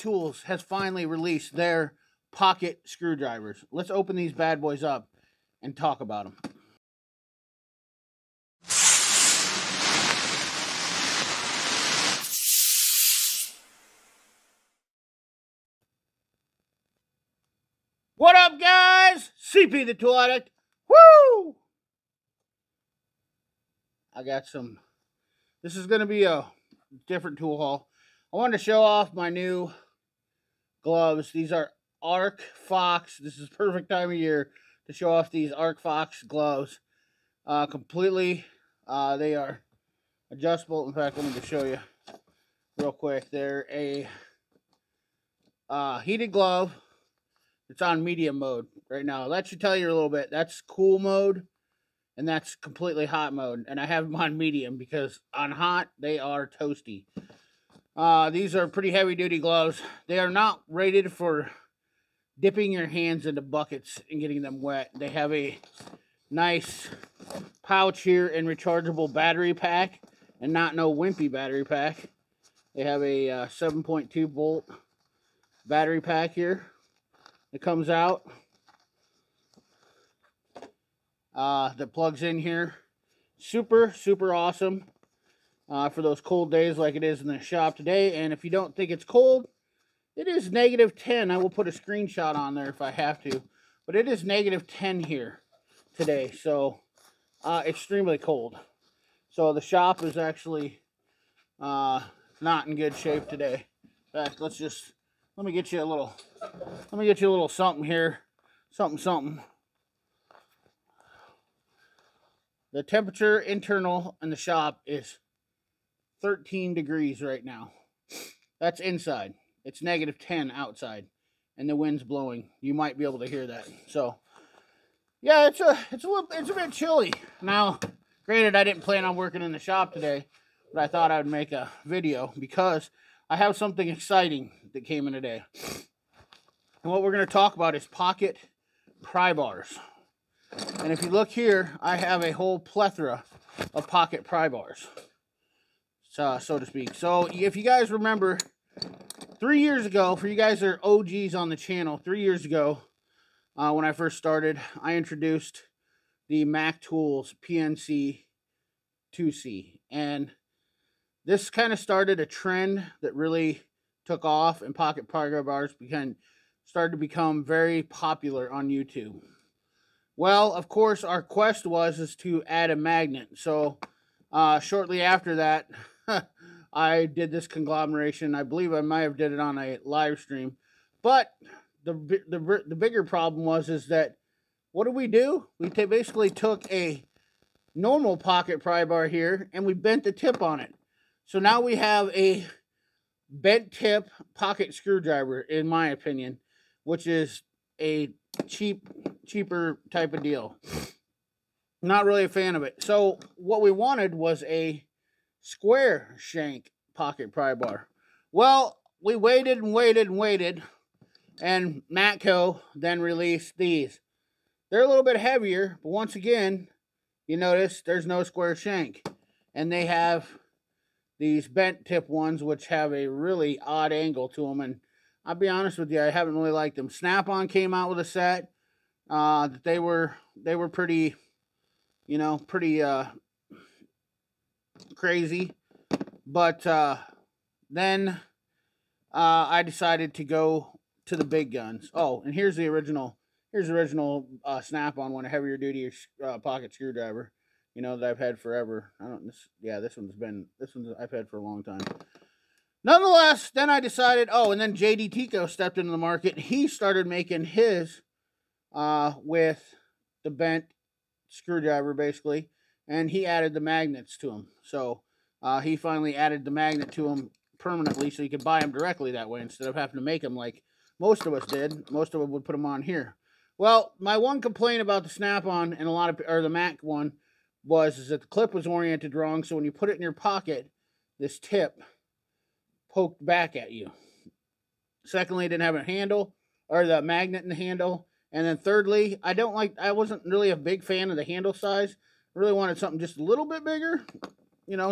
Tools has finally released their pocket screwdrivers. Let's open these bad boys up and talk about them. What up, guys? CP the Tool Addict. Woo! I got some. This is going to be a different tool haul. I wanted to show off my new gloves. These are Arc Fox. This is perfect time of year to show off these Arc Fox gloves. Completely, they are adjustable. In fact, let me just show you real quick. They're a heated glove. It's on medium mode right now. That should tell you a little bit. That's cool mode, and that's completely hot mode. And I have them on medium because on hot, they are toasty. These are pretty heavy-duty gloves. They are not rated for dipping your hands into buckets and getting them wet. They have a nice pouch here and rechargeable battery pack, and not no wimpy battery pack. They have a 7.2 volt battery pack here. It comes out. That plugs in here. Super, super awesome. For those cold days like it is in the shop today. And if you don't think it's cold, it is -10. I will put a screenshot on there if I have to. But it is -10 here today. So, extremely cold. So, the shop is actually not in good shape today. In fact, let me get you a little something here. Something. The temperature internal in the shop is 13 degrees right now. That's inside. It's -10 outside, and the wind's blowing. You might be able to hear that. So, yeah, it's a bit chilly. Now, granted, I didn't plan on working in the shop today, but I thought I would make a video because I have something exciting that came in today. And what we're going to talk about is pocket Prybars. And if you look here, I have a whole plethora of pocket Prybars. So to speak. So if you guys remember, 3 years ago, for you guys that are OGs on the channel, 3 years ago, when I first started, I introduced the Mac Tools PNC 2C. And this kind of started a trend that really took off, and pocket Prybars started to become very popular on YouTube. Well, of course, our quest is to add a magnet. So shortly after that, I did this conglomeration. I believe I might have did it on a live stream. But the bigger problem is that what did we do? We basically took a normal pocket pry bar here and we bent the tip on it. So now we have a bent tip pocket screwdriver, in my opinion, which is a cheaper type of deal. Not really a fan of it. So what we wanted was a square shank pocket pry bar. Well, we waited, and Matco then released these. They're a little bit heavier, but once again, you notice there's no square shank. And they have these bent tip ones, which have a really odd angle to them. And I'll be honest with you, I haven't really liked them. Snap-on came out with a set. They were pretty, pretty crazy. But then I decided to go to the big guns. Oh, and here's the original Snap-on one, a heavier duty pocket screwdriver, that I've had forever. This one's I've had for a long time. Nonetheless, then I decided, and then JD Tico stepped into the market. He started making his with the bent screwdriver, basically, and he added the magnets to them. So he finally added the magnet to them permanently, so you could buy them directly that way instead of having to make them like most of us did. Most of them would put them on here. Well, my one complaint about the Snap-on and the Mac one is that the clip was oriented wrong. So when you put it in your pocket, this tip poked back at you. Secondly, it didn't have a handle or the magnet in the handle. And then thirdly, I wasn't really a big fan of the handle size. I really wanted something just a little bit bigger,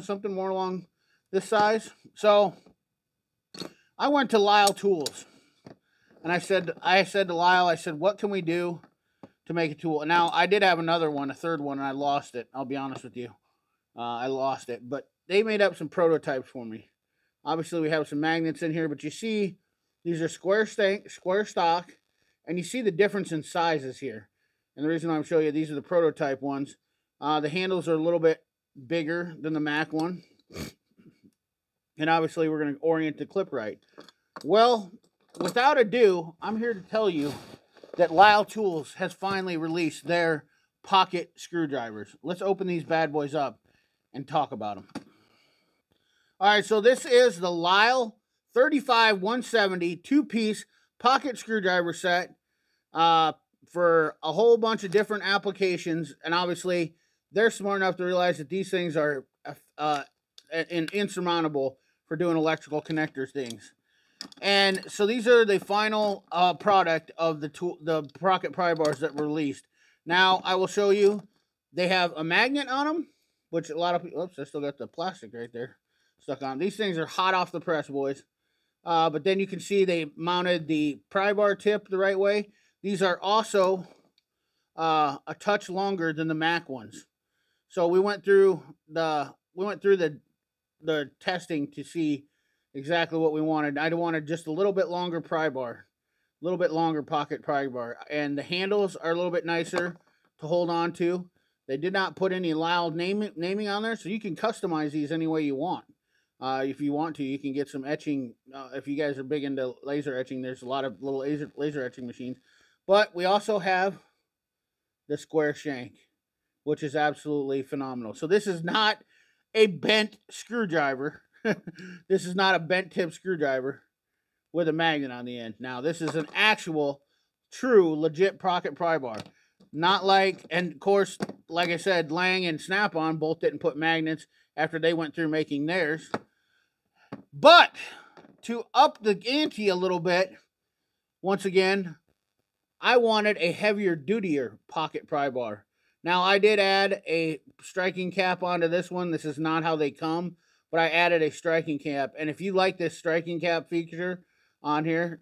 something more along this size. So I went to Lisle Tools, and I said to Lisle, I said, what can we do to make a tool? Now, I did have another one, a third one, and I lost it. I'll be honest with you. I lost it. But they made up some prototypes for me. Obviously, we have some magnets in here, but you see these are square stock, and you see the difference in sizes here. And the reason I'm showing you, these are the prototype ones. The handles are a little bit bigger than the Mac one. And obviously, we're going to orient the clip right. Well, without ado, I'm here to tell you that Lisle Tools has finally released their pocket screwdrivers. Let's open these bad boys up and talk about them. All right, so this is the Lisle 35170 two-piece pocket screwdriver set for a whole bunch of different applications. And obviously, they're smart enough to realize that these things are insurmountable for doing electrical connector things. And so these are the final product of the pocket pry bars that were released. Now, I will show you, they have a magnet on them, which a lot of people, oops, I still got the plastic right there stuck on. These things are hot off the press, boys. But then you can see they mounted the pry bar tip the right way. These are also a touch longer than the Mac ones. So we went through the testing to see exactly what we wanted. I wanted just a little bit longer pry bar, a little bit longer pocket pry bar, and the handles are a little bit nicer to hold on to. They did not put any Lisle naming on there, so you can customize these any way you want. If you want to, you can get some etching. If you guys are big into laser etching, there's a lot of little laser etching machines. But we also have the square shank, which is absolutely phenomenal. So this is not a bent screwdriver. This is not a bent tip screwdriver with a magnet on the end. Now, this is an actual, true, legit pocket pry bar. Not like, and of course, like I said, Lang and Snap-on both didn't put magnets after they went through making theirs. But to up the ante a little bit, once again, I wanted a heavier, dutier pocket pry bar. Now, I did add a striking cap onto this one. This is not how they come, but I added a striking cap. And if you like this striking cap feature on here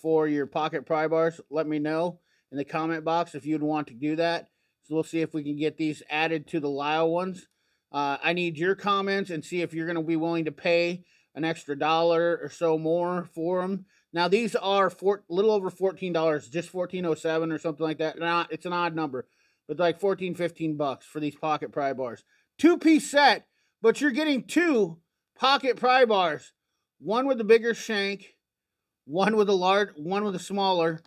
for your pocket pry bars, let me know in the comment box if you'd want to do that. So we'll see if we can get these added to the Lisle ones. I need your comments and see if you're going to be willing to pay an extra $1 or so more for them. Now, these are a little over $14, just $14.07 or something like that. It's an odd number, but like $14-15 for these pocket pry bars. Two-piece set, but you're getting two pocket pry bars. One with a bigger shank, one with a smaller,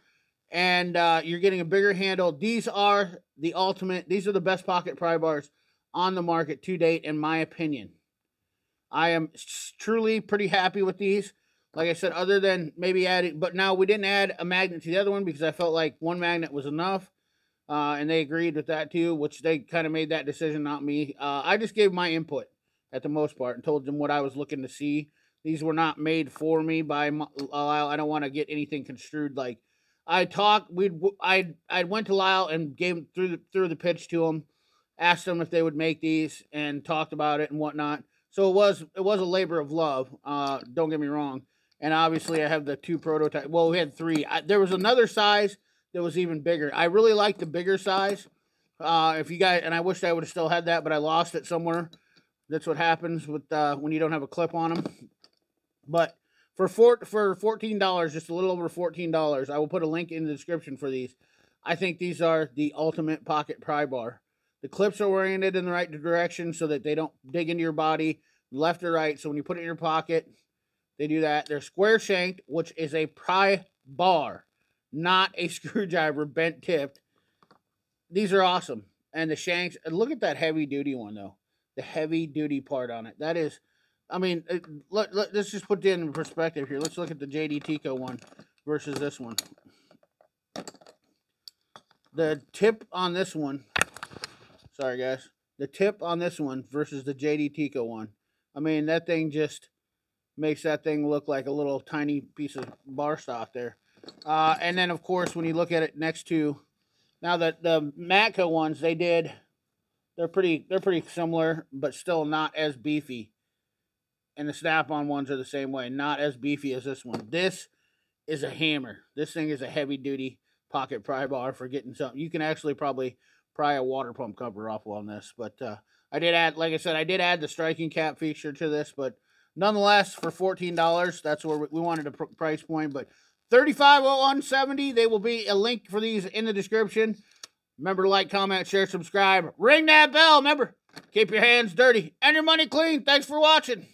and you're getting a bigger handle. These are the ultimate. These are the best pocket pry bars on the market to date, in my opinion. I am truly pretty happy with these. Like I said, other than maybe adding, but now we didn't add a magnet to the other one because I felt like one magnet was enough. And they agreed with that too, which they kind of made that decision, not me. I just gave my input at the most part and told them what I was looking to see. These were not made for me by Lisle. I don't want to get anything construed. Like I went to Lisle and gave through the pitch to them, asked them if they would make these, and talked about it and whatnot. So it was a labor of love. Don't get me wrong. And obviously, I have the two prototypes. Well, we had three. There was another size that was even bigger. I really like the bigger size. If you guys, and I wish I would have still had that, but I lost it somewhere. That's what happens with when you don't have a clip on them. But for $14, just a little over $14, I will put a link in the description for these. I think these are the ultimate pocket pry bar. The clips are oriented in the right direction so that they don't dig into your body left or right. So when you put it in your pocket, they do that. They're square shanked, which is a pry bar, not a screwdriver bent tipped. These are awesome. And the shanks, look at that heavy duty one though. The heavy duty part on it. That is, I mean, let's just put it in perspective here. Let's look at the JD Tico one versus this one. The tip on this one, sorry guys, the tip on this one versus the JD Tico one. I mean, that thing just makes that thing look like a little tiny piece of bar stock there. And then, of course, when you look at it next to, now that the Matco ones, they're pretty similar, but still not as beefy. and the snap-on ones are the same way. Not as beefy as this one. This is a hammer. This thing is a heavy-duty pocket pry bar for getting something. You can actually probably pry a water pump cover off on this. But I did add, like I said, I did add the striking cap feature to this. But nonetheless, for $14, that's where we wanted a price point. But $35.0170. They will be a link for these in the description. Remember to like, comment, share, subscribe. Ring that bell. Remember, keep your hands dirty and your money clean. Thanks for watching.